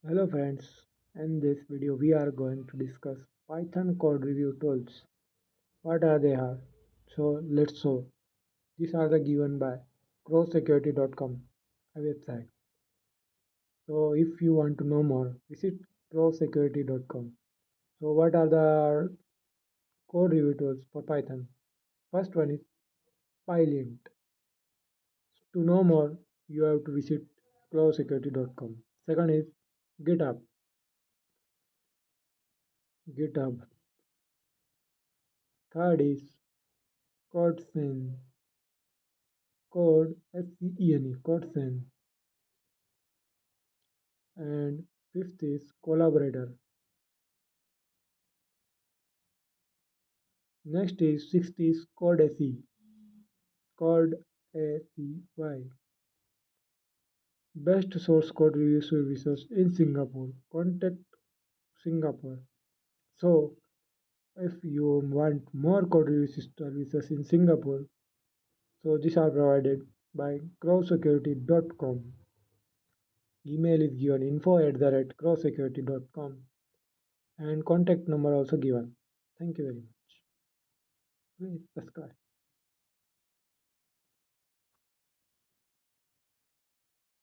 Hello friends, in this video we are going to discuss Python code review tools. What are they are? So let's show. These are the given by crowsecurity.com, a website. So if you want to know more, visit crowsecurity.com. So what are the code review tools for Python? First one is Pylint. To know more, you have to visit crowsecurity.com. Second is GitHub. GitHub. Third is CodeSen. Codesen. And fifth is collaborator. Next is sixth is Code ACY. Best source code review services in Singapore. Contact Singapore. So if you want more code review services in Singapore, so these are provided by crowsecurity.com. Email is given info@crowsecurity.com and contact number also given. Thank you very much. Please subscribe.